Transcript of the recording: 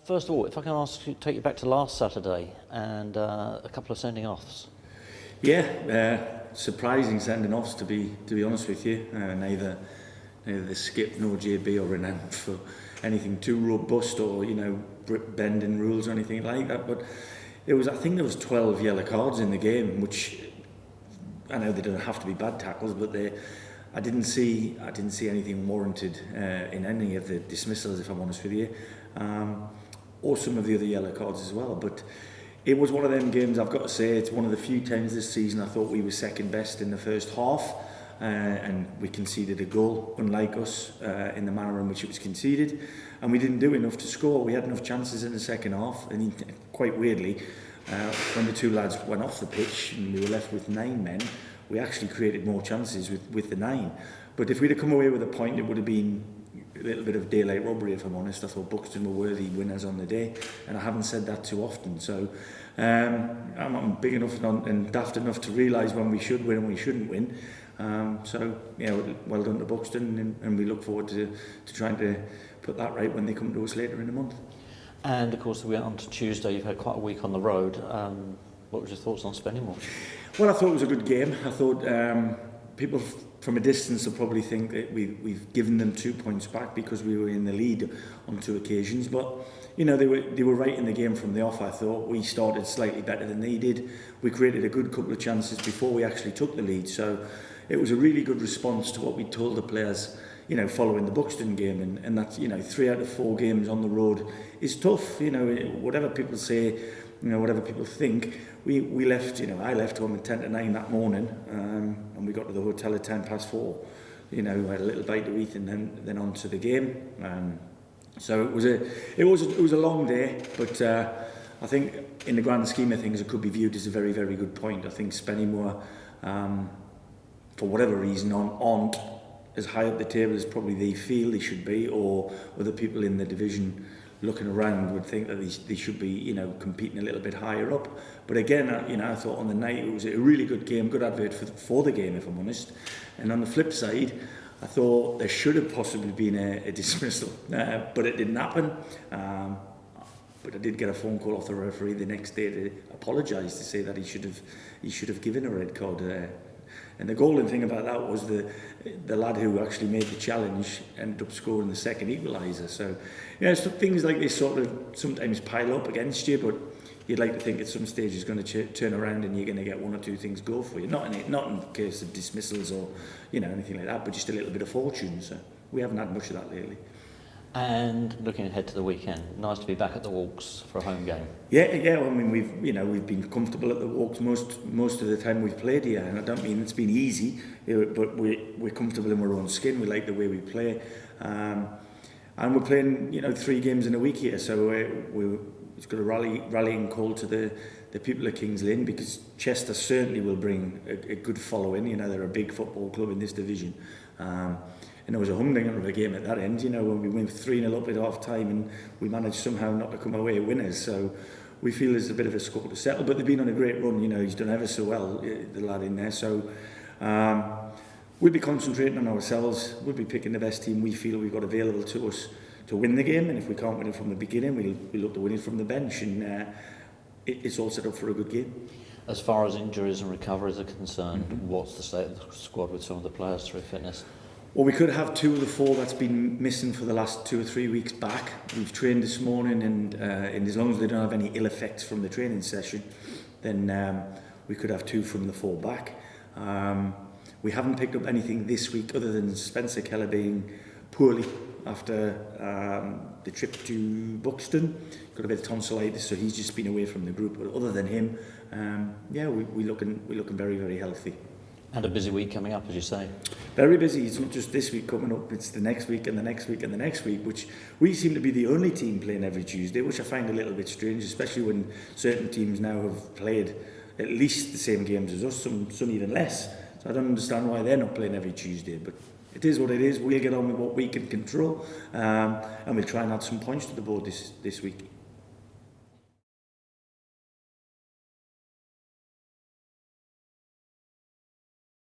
First of all, if I can take you back to last Saturday and a couple of sending offs. Yeah, surprising sending offs to be honest with you. Neither the skip nor JB are renowned for anything too robust or bending rules or anything like that. But I think there was 12 yellow cards in the game, which I know they don't have to be bad tackles, but I didn't see anything warranted in any of the dismissals, if I'm honest with you, or some of the other yellow cards as well. But it was one of them games, I've got to say, it's one of the few times this season I thought we were second best in the first half, and we conceded a goal, unlike us, in the manner in which it was conceded, and we didn't do enough to score. We had enough chances in the second half, and quite weirdly, when the two lads went off the pitch and we were left with 9 men, we actually created more chances with the 9. But if we'd have come away with a point, it would have been a little bit of daylight robbery, if I'm honest. I thought Buxton were worthy winners on the day, and I haven't said that too often. So I'm big enough and daft enough to realise when we should win and we shouldn't win. Well done to Buxton, and we look forward to trying to put that right when they come to us later in the month. And of course, we went on to Tuesday. You've had quite a week on the road. What was your thoughts on Spennymoor? Well, I thought it was a good game. I thought people from a distance will probably think that we've given them 2 points back because we were in the lead on 2 occasions. But they were right in the game from the off. I thought we started slightly better than they did. We created a good couple of chances before we actually took the lead. So it was a really good response to what we told the players, following the Buxton game, and that's 3 out of 4 games on the road is tough. Whatever people say, whatever people think, we left. I left home at 10 to 9 that morning, and we got to the hotel at 4:10. We had a little bite to eat, and then on to the game. So it was a long day, but I think in the grand scheme of things, it could be viewed as a very, very good point. I think Spennymoor, for whatever reason, aren't as high up the table as probably they feel they should be, or other people in the division looking around would think that they should be, competing a little bit higher up. But again, I thought on the night it was a really good game, good advert for the game, if I'm honest. And on the flip side, I thought there should have possibly been a dismissal, but it didn't happen. But I did get a phone call off the referee the next day to apologise, to say that he should have given a red card. And the golden thing about that was the lad who actually made the challenge ended up scoring the second equaliser. So, so things like this sort of sometimes pile up against you, but you'd like to think at some stage it's going to turn around and you're going to get 1 or 2 things go for you. Not in the case of dismissals or anything like that, but just a little bit of fortune. So we haven't had much of that lately. And looking ahead to the weekend, nice to be back at the Walks for a home game. Yeah. I mean, we've been comfortable at the Walks most of the time we've played here, and I don't mean it's been easy, but we're comfortable in our own skin. We like the way we play, and we're playing 3 games in a week here, so it's got a rallying call to the people of Kings Lynn, because Chester certainly will bring a good following. They're a big football club in this division. And there was a humdinger of a game at that end, when we went 3-0 up at half time and we managed somehow not to come away winners. So we feel there's a bit of a score to settle, but they've been on a great run. He's done ever so well, the lad in there. So we'll be concentrating on ourselves. We'll be picking the best team we feel we've got available to us to win the game. And if we can't win it from the beginning, we'll look to win it from the bench. And it's all set up for a good game. As far as injuries and recoveries are concerned, what's the state of the squad with some of the players through fitness? Well, we could have 2 of the 4 that's been missing for the last 2 or 3 weeks back. We've trained this morning, and as long as they don't have any ill effects from the training session, then we could have 2 from the 4 back. We haven't picked up anything this week other than Spencer Keller being poorly after the trip to Buxton. Got a bit of tonsillitis, so he's just been away from the group. But other than him, we're looking very, very healthy. And a busy week coming up, as you say. Very busy. It's not just this week coming up, it's the next week and the next week and the next week, which we seem to be the only team playing every Tuesday, which I find a little bit strange, especially when certain teams now have played at least the same games as us, some even less. So I don't understand why they're not playing every Tuesday, but it is what it is. We'll get on with what we can control, and we'll try and add some points to the board this week.